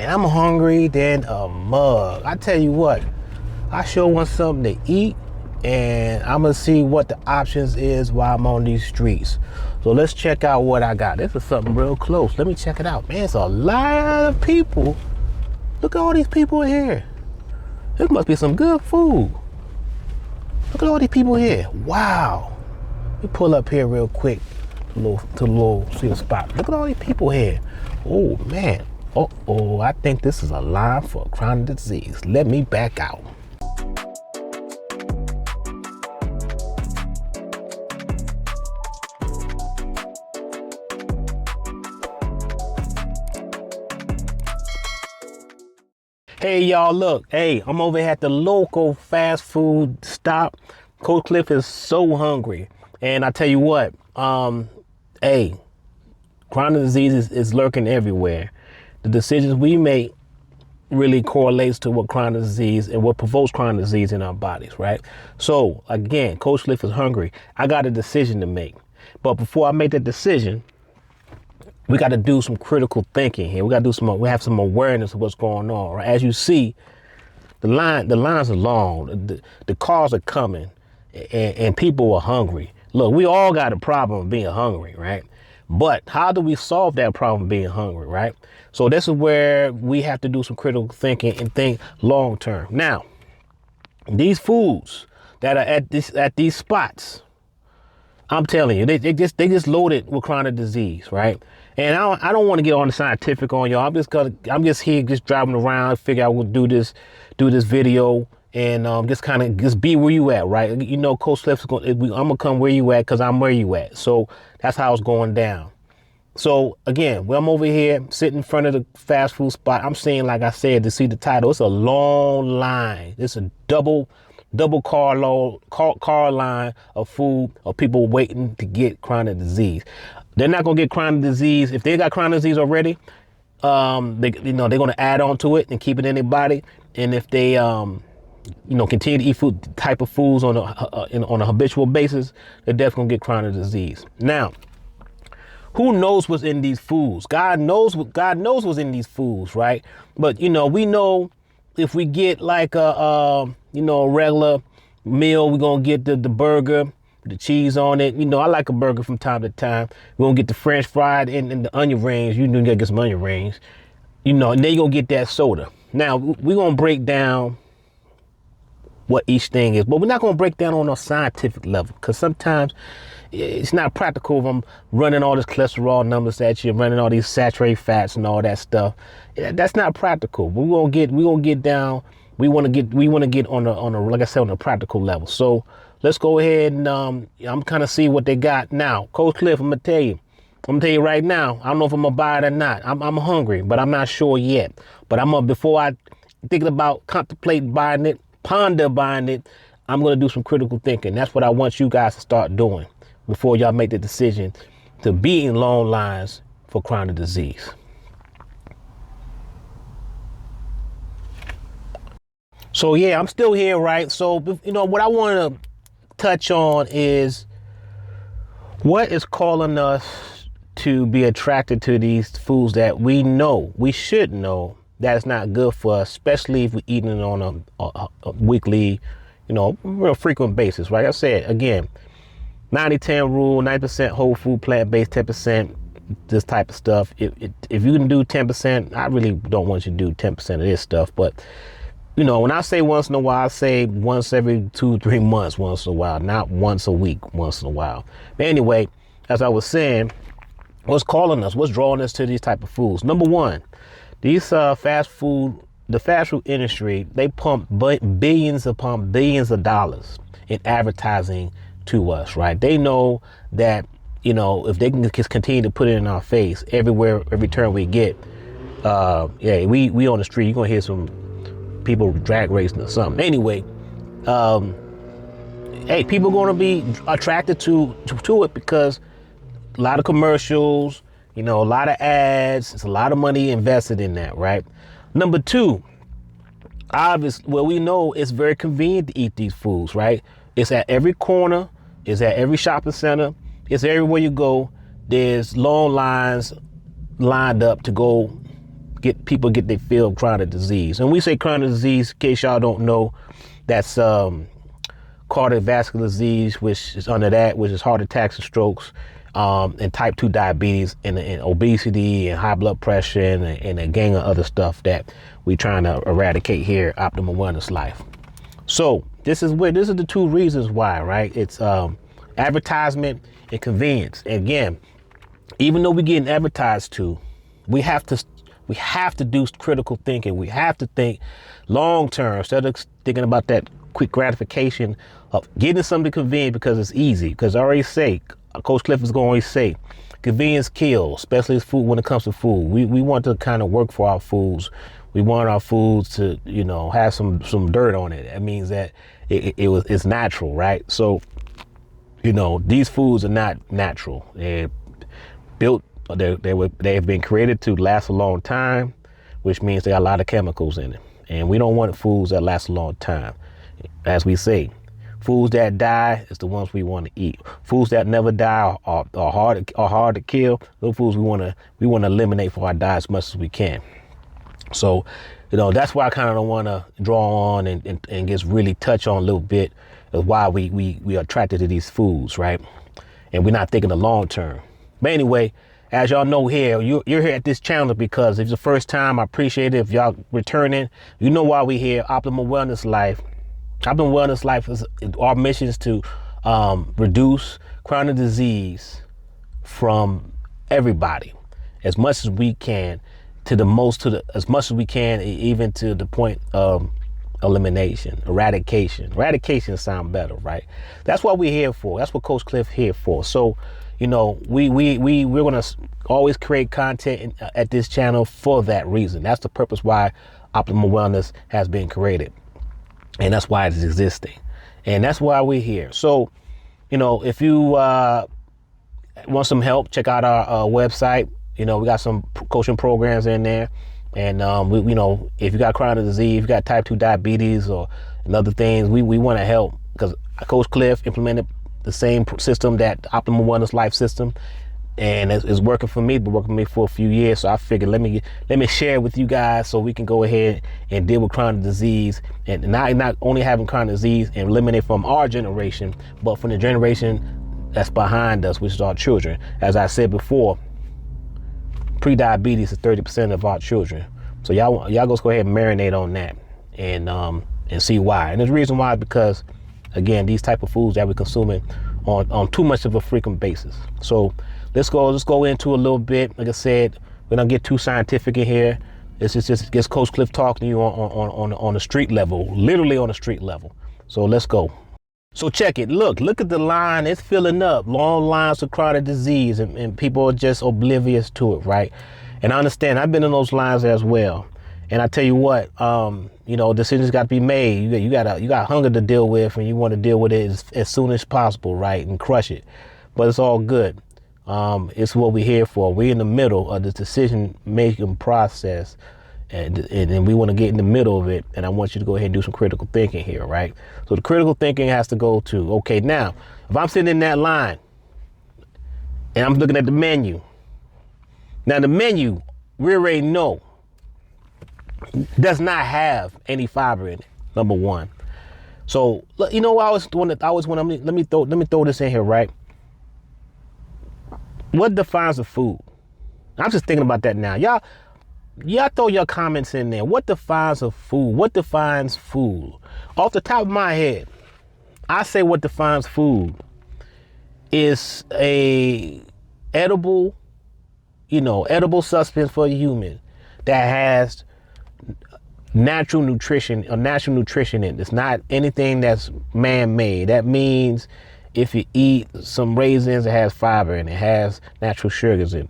man, I'm hungry than a mug. I tell you what, I sure want something to eat, and I'm gonna see what the options is while I'm on these streets. So let's check out what I got. This is something real close. Let me check it out. Man, it's a lot of people. Look at all these people here. This must be some good food. Look at all these people here. Wow. Let me pull up here real quick to the little see the spot. Look at all these people here. Oh man. Oh, I think this is a line for chronic disease. Let me back out. Hey y'all, look, hey, I'm over here at the local fast food stop. Coach Cliff is so hungry. And I tell you what, hey, chronic disease is lurking everywhere. The decisions we make really correlates to what chronic disease and what provokes chronic disease in our bodies, right? So again, Coach Cliff is hungry. I got a decision to make. But before I make that decision, we got to do some critical thinking here. We have some awareness of what's going on. Right? As you see, the lines are long. The cars are coming, and people are hungry. Look, we all got a problem of being hungry, right? But how do we solve that problem of being hungry, right? So this is where we have to do some critical thinking and think long term. Now, these foods that are at these spots, I'm telling you, they just loaded with chronic disease, right? And I don't want to get on the scientific on y'all. I'm just here, just driving around. Figure I will do this video and just be where you at, right? You know, Coach Cliff's I'm gonna come where you at because I'm where you at. So that's how it's going down. So again, when I'm over here sitting in front of the fast food spot, I'm seeing, like I said, to see the title, it's a long line. It's a double car line of food of people waiting to get chronic disease. They're not gonna get chronic disease if they got chronic disease already. They're gonna add on to it and keep it in their body. And if they continue to eat food type of foods on a habitual basis, they're definitely gonna get chronic disease. Now, who knows what's in these foods? God knows what's in these foods, right? But we know if we get like a regular meal, we're gonna get the burger, the cheese on it. I like a burger from time to time. We're gonna get the French fried and the onion rings. You gotta get some onion rings. And then you're gonna get that soda. Now we're gonna break down what each thing is, but we're not gonna break down on a scientific level because sometimes it's not practical if I'm running all this cholesterol numbers at you, running all these saturated fats and all that stuff. That's not practical. We're gonna get down. We want to get on a like I said, on a practical level. So let's go ahead and I'm kind of see what they got now. Coach Cliff, I'm gonna tell you right now. I don't know if I'm gonna buy it or not. I'm hungry, but I'm not sure yet. But before I thinking about contemplate buying it, ponder buying it, I'm gonna do some critical thinking. That's what I want you guys to start doing before y'all make the decision to be in long lines for chronic disease. So yeah, I'm still here, right? So what I want to touch on is what is calling us to be attracted to these foods that we should know that it's not good for us, especially if we're eating it on a weekly, real frequent basis. Like I said, again, 90-10 rule, 90% whole food, plant-based, 10% this type of stuff. If you can do 10%, I really don't want you to do 10% of this stuff. But, when I say once in a while, I say once every 2-3 months, once in a while, not once a week, once in a while. But anyway, as I was saying, what's calling us, what's drawing us to these type of foods? Number one, these the fast food industry, they pump billions upon billions of dollars in advertising to us, right? They know that, if they can just continue to put it in our face everywhere, every turn we get, we on the street, you're gonna hear some people drag racing or something. Anyway, people gonna be attracted to it because a lot of commercials, a lot of ads, it's a lot of money invested in that, right? Number two, obviously, we know it's very convenient to eat these foods, right? It's at every corner, it's at every shopping center, it's everywhere you go. There's long lines lined up to go get their fill of chronic disease. And we say chronic disease, in case y'all don't know, that's cardiovascular disease, which is under that, which is heart attacks and strokes, and type 2 diabetes, and obesity and high blood pressure, and a gang of other stuff that we trying to eradicate here at Optimal Wellness Life. So this is the two reasons why, right? It's advertisement and convenience. And again, even though we're getting advertised to, we have to do critical thinking. We have to think long term instead of thinking about that quick gratification of getting something convenient because it's easy. Because I already say, Coach Cliff is going to always say, convenience kills, especially food. When it comes to food, we want to kind of work for our foods. We want our foods to, have some dirt on it. That means that it's natural, right? So, these foods are not natural. They're built. They have been created to last a long time, which means they got a lot of chemicals in it. And we don't want foods that last a long time. As we say, foods that die is the ones we want to eat. Foods that never die are hard to kill. Those foods we want to eliminate from our diet as much as we can. So, that's why I kind of don't want to draw on and just really touch on a little bit of why we are attracted to these foods, right? And we're not thinking the long term. But anyway, as y'all know here, you're here at this channel because if it's the first time, I appreciate it. If y'all returning, you know why we're here. Optimal Wellness Life. Optimal Wellness Life is our mission is to reduce chronic disease from everybody as much as we can, as much as we can, even to the point of elimination, eradication. Eradication sound better, right? That's what we're here for. That's what Coach Cliff here for. So, we're going to always create content at this channel for that reason. That's the purpose why Optimal Wellness has been created. And that's why it's existing. And that's why we're here. So, if you want some help, check out our website. We got some coaching programs in there. And, if you got chronic disease, if you got type 2 diabetes or other things, we want to help because Coach Cliff implemented the same system, that Optimal Wellness Life system, and it's working for me. Been working for me for a few years, so I figured let me share it with you guys so we can go ahead and deal with chronic disease, and not only having chronic disease and eliminate from our generation, but from the generation that's behind us, which is our children. As I said before, pre-diabetes is 30% of our children. So y'all go ahead and marinate on that and see why. And the reason why is because, again, these type of foods that we're consuming on too much of a frequent basis. So let's go into a little bit. Like I said, we don't get too scientific in here. This is just Coach Cliff talking to you on the street level, literally on the street level. So let's go. So check it. Look at the line. It's filling up. Long lines of chronic disease, and people are just oblivious to it, right? And I understand. I've been in those lines as well. And I tell you what, decisions got to be made. You got hunger to deal with, and you want to deal with it as soon as possible, right? And crush it. But it's all good. It's what we're here for. We're in the middle of the decision-making process, and we want to get in the middle of it. And I want you to go ahead and do some critical thinking here, right? So the critical thinking has to go to, okay, now, if I'm sitting in that line, and I'm looking at the menu. Now, the menu, we already know, does not have any fiber in it, number one. So, let me throw this in here, right? What defines a food? I'm just thinking about that now. Y'all throw your comments in there. What defines a food? What defines food? Off the top of my head, I say what defines food is a edible substance for a human that has natural nutrition in it. It's not anything that's man-made. That means if you eat some raisins, it has fiber and it has natural sugars in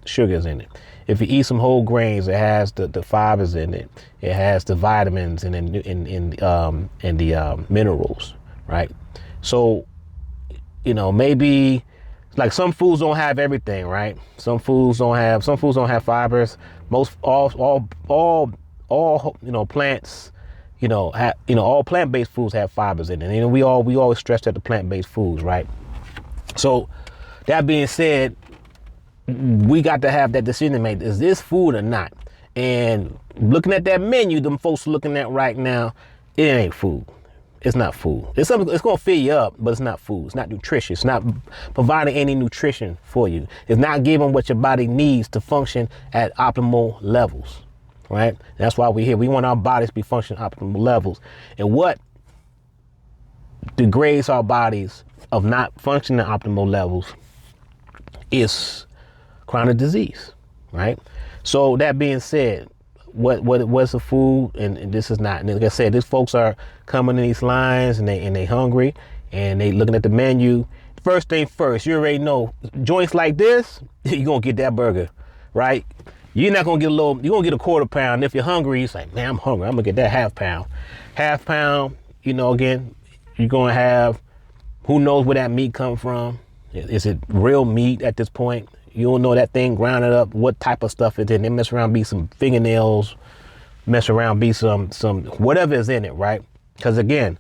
it. If you eat some whole grains, it has the fibers in it. It has the vitamins and the minerals, right? So, maybe like some foods don't have everything, right? Some foods don't have fibers. All plants, all plant-based foods have fibers in it. And we always stress that the plant-based foods, right? So that being said, we got to have that decision made. Is this food or not? And looking at that menu, them folks looking at right now, it ain't food. It's not food. It's something. It's gonna fill you up, but it's not food. It's not nutritious. It's not providing any nutrition for you. It's not giving what your body needs to function at optimal levels, right? That's why we're here. We want our bodies to be functioning at optimal levels. And what degrades our bodies of not functioning at optimal levels is chronic disease, right? So that being said, what's the food, and this is not. And like I said, these folks are coming in these lines and they hungry and they looking at the menu. First thing first, you already know joints like this, you're gonna get that burger, right? You're not gonna get you're gonna get a quarter pound. If you're hungry, it's like, man, I'm hungry. I'm gonna get that half pound. Half pound, again, you're gonna have, who knows where that meat come from? Is it real meat at this point? You don't know that thing grounded up, what type of stuff it's in. They mess around, be some fingernails, mess around, be some whatever is in it, right? Because again,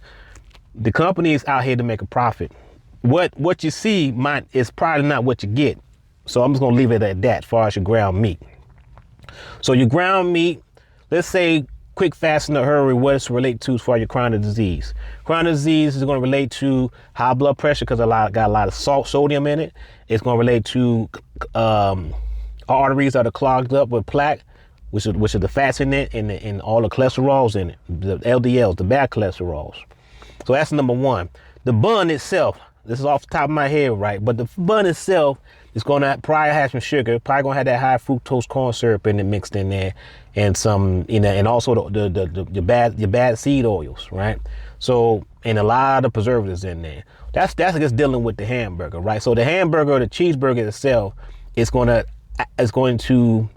the company is out here to make a profit. What you see is probably not what you get. So I'm just gonna leave it at that as far as your ground meat. So your ground meat, let's say quick, fast, in a hurry, what it's relate to as far as your chronic disease. Chronic disease is going to relate to high blood pressure because got a lot of sodium in it. It's going to relate to arteries that are clogged up with plaque, which are the fats in it and all the cholesterols in it, the LDLs, the bad cholesterols. So that's number one. The bun itself, this is off the top of my head, right? But the bun itself is going to probably have some sugar, probably going to have that high fructose corn syrup in it mixed in there, and some, and also the bad seed oils, right? So, and a lot of preservatives in there. That's just dealing with the hamburger, right? So the hamburger or the cheeseburger itself is going to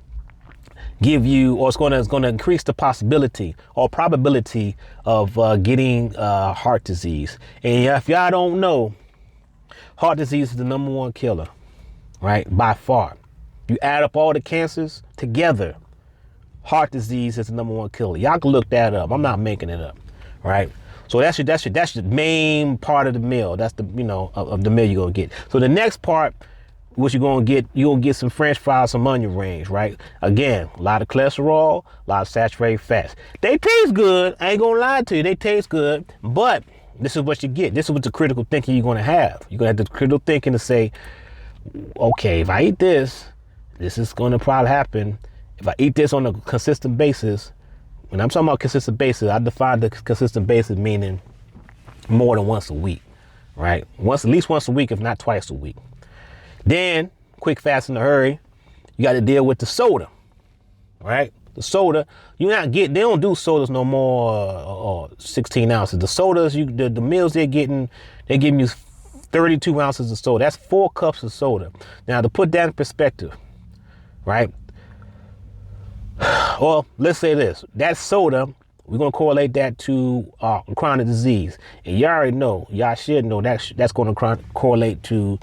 give you, or it's going to increase the possibility or probability of getting heart disease. And if y'all don't know, heart disease is the number one killer, right? By far. You add up all the cancers together, heart disease is the number one killer. Y'all can look that up. I'm not making it up, right? So that's your main part of the meal. That's the, of the meal you're gonna get. So the next part, what you're gonna get some French fries, some onion rings, right? Again, a lot of cholesterol, a lot of saturated fats. They taste good. I ain't gonna lie to you. They taste good, but this is what you get. This is what the critical thinking you're gonna have. You're gonna have the critical thinking to say, okay, if I eat this is gonna probably happen. If I eat this on a consistent basis, when I'm talking about consistent basis, I define the consistent basis meaning more than once a week, right? At least once a week, if not twice a week. Then, quick, fast, in a hurry, you got to deal with the soda, right? The soda, they don't do sodas no more 16 ounces. The sodas, the meals they're giving you 32 ounces of soda. That's 4 cups of soda. Now, to put that in perspective, right? Well, let's say this. That soda, we're going to correlate that to chronic disease. And y'all should know that's going to correlate to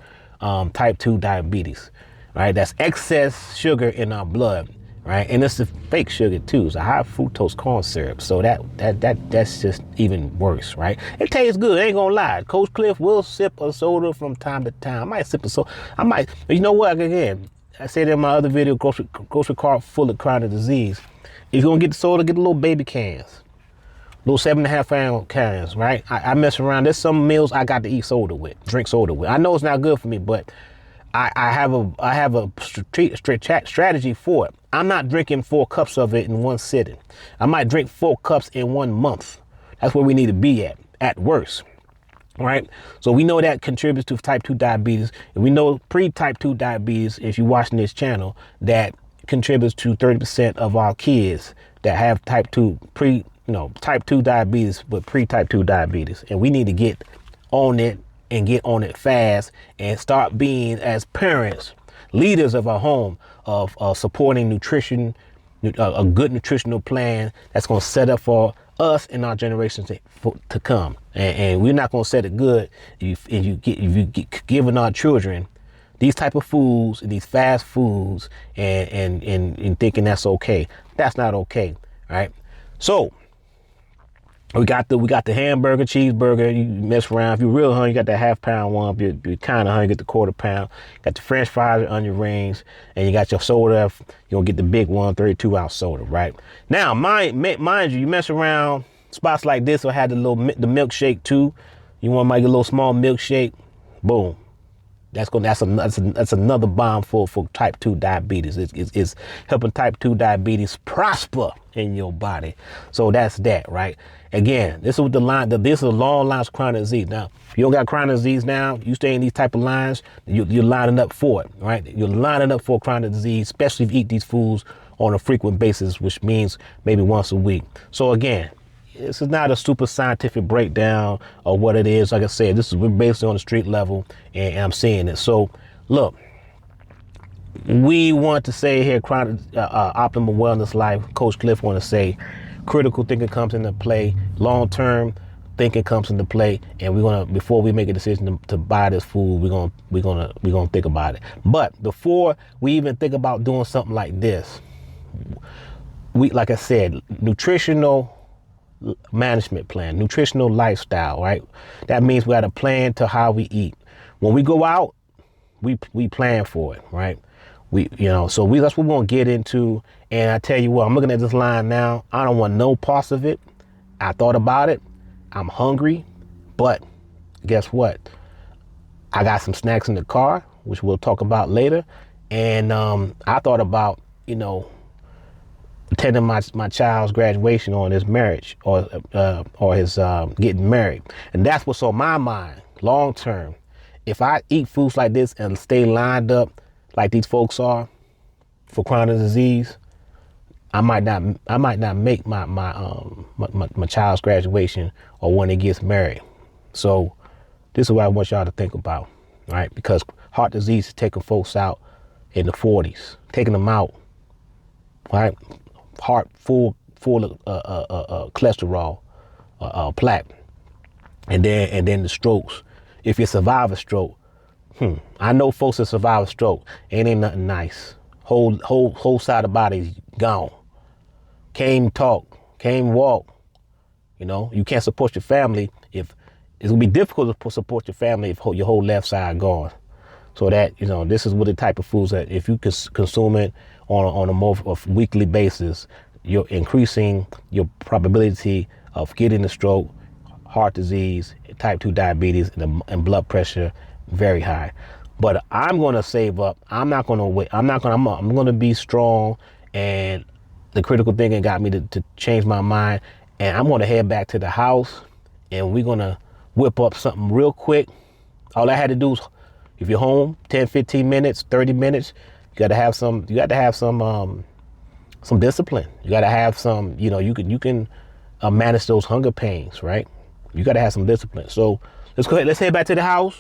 type 2 diabetes, right? That's excess sugar in our blood, right? And it's the fake sugar too. It's a high fructose corn syrup. So that's just even worse, right? It tastes good. I ain't gonna lie. Coach Cliff will sip a soda from time to time. I might sip a soda. You know what? Again, I said in my other video, grocery cart full of chronic disease. If you're gonna get the soda, get the little baby cans. Little 7.5 ounce cans, right? I mess around. There's some meals I got to drink soda with. I know it's not good for me, but I have a strategy for it. I'm not drinking 4 cups of it in one sitting. I might drink 4 cups in 1 month. That's where we need to be at worst. Right? So we know that contributes to type 2 diabetes. And we know pre-type 2 diabetes, if you're watching this channel, that contributes to 30% of our kids that have type 2 diabetes, but pre-type 2 diabetes. And we need to get on it and get on it fast and start being, as parents, leaders of our home, of supporting nutrition, a good nutritional plan that's going to set up for us and our generations to come. And we're not going to set it good if you get giving our children these type of foods, these fast foods, and thinking that's okay. That's not okay, right? So We got the hamburger, cheeseburger. You mess around. If you're real hungry, you got the half-pound one. If you're kind of hungry, get the quarter-pound. Got the French fries and onion rings, and you got your soda. You're gonna get the big one, 32-ounce soda, right? Now, mind you, you mess around spots like this, or had the milkshake too. You want to make a little small milkshake, boom. That's another bomb for type 2 diabetes. It's helping type 2 diabetes prosper in your body. So that's that, right? Again, this is what this is a long lines of chronic disease. Now, if you don't got chronic disease now, you stay in these type of lines, you're lining up for it, right? You're lining up for chronic disease, especially if you eat these foods on a frequent basis, which means maybe once a week. So again, this is not a super scientific breakdown of what it is. Like I said, this is basically on the street level, and I'm seeing it. So, look, we want to say here, chronic optimal wellness life. Coach Cliff want to say, critical thinking comes into play. Long term thinking comes into play, and we're gonna before we make a decision to buy this food, we're gonna think about it. But before we even think about doing something like this, like I said, nutritional management plan, nutritional lifestyle, right? That means we got a plan to how we eat. When we go out, we plan for it, right? That's what we're gonna get into. And I tell you what, I'm looking at this line now. I don't want no parts of it. I thought about it. I'm hungry, but guess what? I got some snacks in the car, which we'll talk about later. And I thought about, attending my child's graduation or his marriage or his getting married. And that's what's on my mind long term. If I eat foods like this and stay lined up like these folks are for chronic disease, I might not make my child's graduation or when he gets married. So this is what I want y'all to think about, right? Because heart disease is taking folks out in the 40s, taking them out, right? Heart full of cholesterol, plaque, and then the strokes. If you survive a stroke, I know folks that survive a stroke, ain't nothing nice. Whole side of the body gone. Can't talk, can't walk. You can't support your family if it's gonna be difficult to support your family if your whole left side gone. So that, this is what the type of foods that if you consume it on a more weekly basis, you're increasing your probability of getting a stroke, heart disease, type 2 diabetes, and blood pressure very high. But I'm going to save up. I'm not going to wait. I'm going to be strong. And the critical thinking got me to change my mind. And I'm going to head back to the house, and we're going to whip up something real quick. All I had to do is, if you're home, 10, 15 minutes, 30 minutes, you got to have some discipline. You got to have some, you can manage those hunger pains, right? You got to have some discipline. So let's go ahead. Let's head back to the house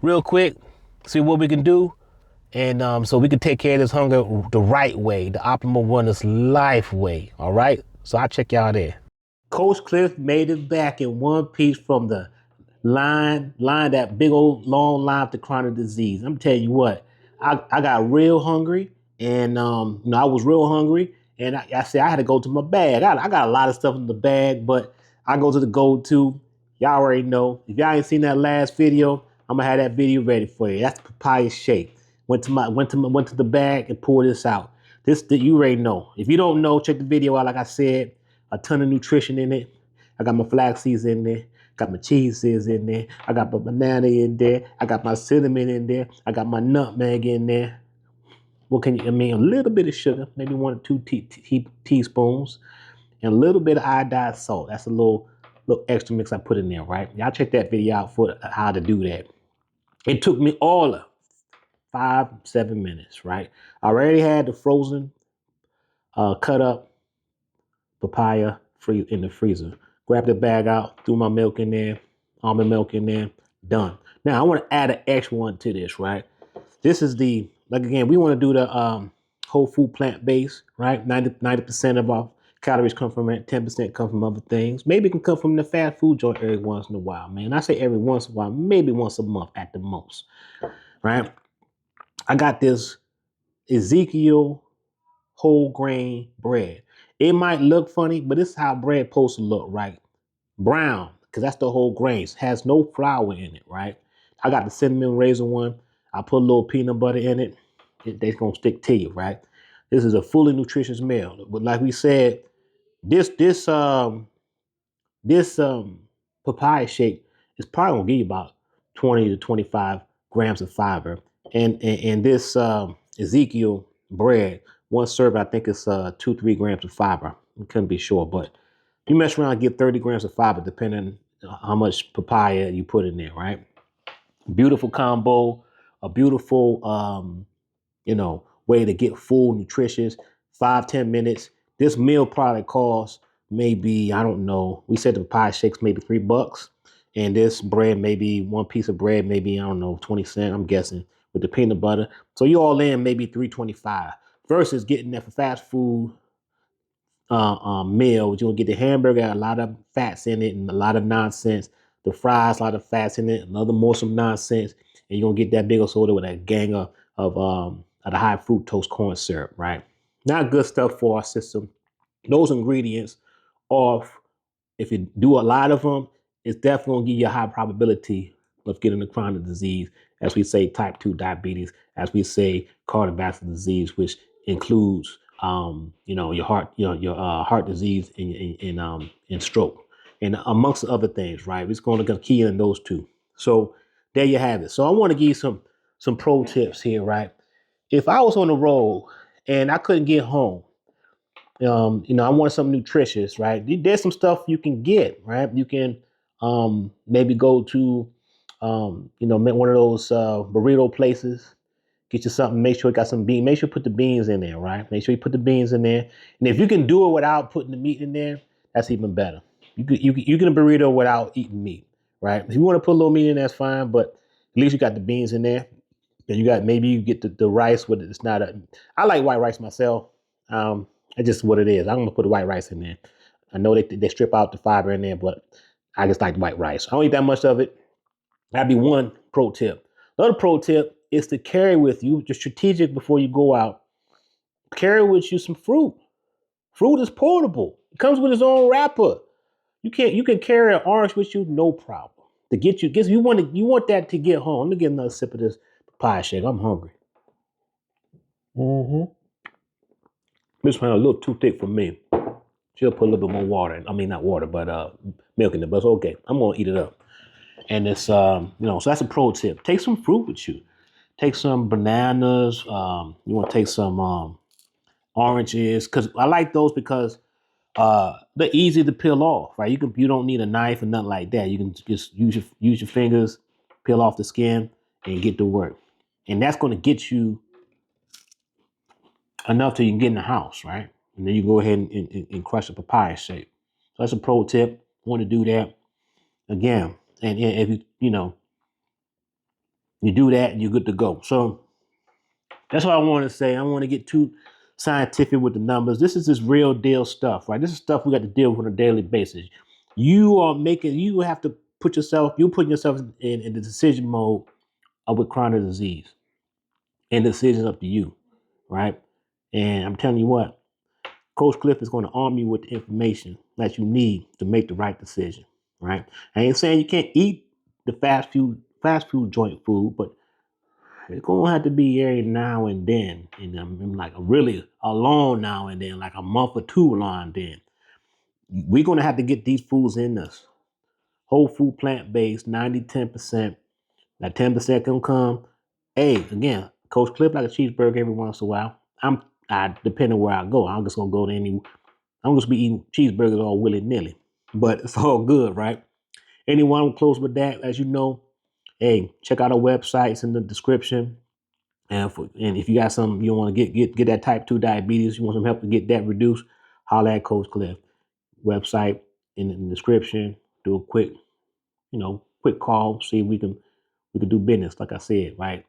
real quick, see what we can do. And so we can take care of this hunger the right way, the optimal wellness life way. All right. So I'll check y'all there. Coach Cliff made it back in one piece from the line that big old long line to chronic disease. I'm telling you what, I got real hungry, and I was real hungry, and I said I had to go to my bag. I got a lot of stuff in the bag, but I go to the go-to. Y'all already know. If y'all ain't seen that last video, I'm gonna have that video ready for you. That's the papaya shake. Went to the bag and pulled this out. This that you already know. If you don't know, check the video out. Like I said, a ton of nutrition in it. I got my flax seeds in there. Got my cheeses in there. I got my banana in there. I got my cinnamon in there. I got my nutmeg in there. What can you, a little bit of sugar, maybe 1 or 2 teaspoons, and a little bit of iodized salt. That's a little extra mix I put in there, right? Y'all check that video out for how to do that. It took me all of 5-7 minutes, right? I already had the frozen, cut up papaya in the freezer. Grabbed the bag out, threw my milk in there, almond milk in there, done. Now I want to add an extra one to this, right? This is we want to do the whole food plant-based, right? 90% of our calories come from it, 10% come from other things. Maybe it can come from the fast food joint every once in a while, man. I say every once in a while, maybe once a month at the most, right? I got this Ezekiel whole grain bread. It might look funny, but this is how bread supposed to look, right? brown, because that's the whole grains. Has no flour in it, right? I got the cinnamon raisin one. I put a little peanut butter in it. They're gonna stick to you, right? This is a fully nutritious meal. But like we said, this this um this papaya shake is probably gonna give you about 20 to 25 grams of fiber. And this Ezekiel bread, one serve, I think it's 2-3 grams of fiber. I couldn't be sure, but you mess around and get 30 grams of fiber depending on how much papaya you put in there, right? Beautiful combo, a beautiful way to get full, nutritious, 5-10 minutes. This meal probably costs maybe, I don't know. We said the pie shakes maybe $3. And this bread, maybe one piece of bread, maybe, I don't know, 20 cents, I'm guessing, with the peanut butter. So you all in maybe 325 versus getting that for fast food meal. You're gonna get the hamburger, a lot of fats in it and a lot of nonsense. The fries, a lot of fats in it, another more some nonsense, and you're gonna get that big old soda with a gang of the high fructose corn syrup, right? Not good stuff for our system. Those ingredients are, if you do a lot of them, it's definitely gonna give you a high probability of getting the chronic disease, as we say, type 2 diabetes, as we say, cardiovascular disease, which includes your heart, your heart disease and stroke, and amongst other things, right? It's going to key in those two. So there you have it. So I want to give you some pro tips here, right? If I was on the road and I couldn't get home, I want something nutritious, right? There's some stuff you can get, right? You can maybe go to, one of those burrito places, get you something, make sure you got some beans, make sure you put the beans in there, right? Make sure you put the beans in there. And if you can do it without putting the meat in there, that's even better. You can a burrito without eating meat, right? If you want to put a little meat in, that's fine, but at least you got the beans in there. And maybe you get the rice with it. It's not I like white rice myself. It's just what it is. I'm gonna put the white rice in there. I know they strip out the fiber in there, but I just like white rice. I don't eat that much of it. That'd be one pro tip. Another pro tip is to carry with you, just strategic before you go out. Carry with you some fruit. Fruit is portable. It comes with its own wrapper. You can carry an orange with you, no problem. To get you want that to get home. Let me get another sip of this pie shake. I'm hungry. Mm-hmm. This one a little too thick for me. She'll put a little bit more water in. I mean, not water, but milk in it. But it's okay. I'm gonna eat it up. And it's so that's a pro tip. Take some fruit with you. Take some bananas. You want to take some oranges, because I like those because they're easy to peel off. Right? You don't need a knife or nothing like that. You can just use your fingers, peel off the skin, and get to work. And that's going to get you enough till you can get in the house, right? And then you go ahead and crush a papaya shake. So that's a pro tip. Want to do that again, and if you do that, you're good to go. So that's what I want to say. I don't want to get too scientific with the numbers. This is just real deal stuff, right? This is stuff we got to deal with on a daily basis. You have to you're putting yourself in the decision mode with chronic disease, and the decision's up to you, right? And I'm telling you what, Coach Cliff is going to arm you with the information that you need to make the right decision, right? I ain't saying you can't eat the fast food joint food, but it's gonna have to be every now and then, and like really a long now and then, like a month or two long and then. We're gonna have to get these foods in us. Whole food, plant based, 90-10%. That 10% can come. Hey, again, Coach Cliff like a cheeseburger every once in a while. I depending where I go. I'm just gonna go to I'm just be eating cheeseburgers all willy nilly, but it's all good, right? Anyone will close with that, as you know. Hey, check out our websites in the description. And if you got something you want to get that type 2 diabetes, you want some help to get that reduced, holler at Coach Cliff. Website in the description. Do a quick call. See if we can do business. Like I said, right?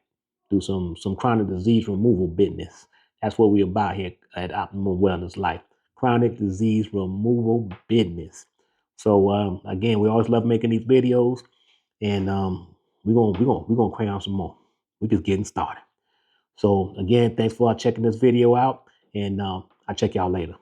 Do some chronic disease removal business. That's what we're about here at Optimal Wellness Life. Chronic disease removal business. So again, we always love making these videos, and we're gonna crank out some more. We're just getting started. So again, thanks for checking this video out, and I'll check y'all later.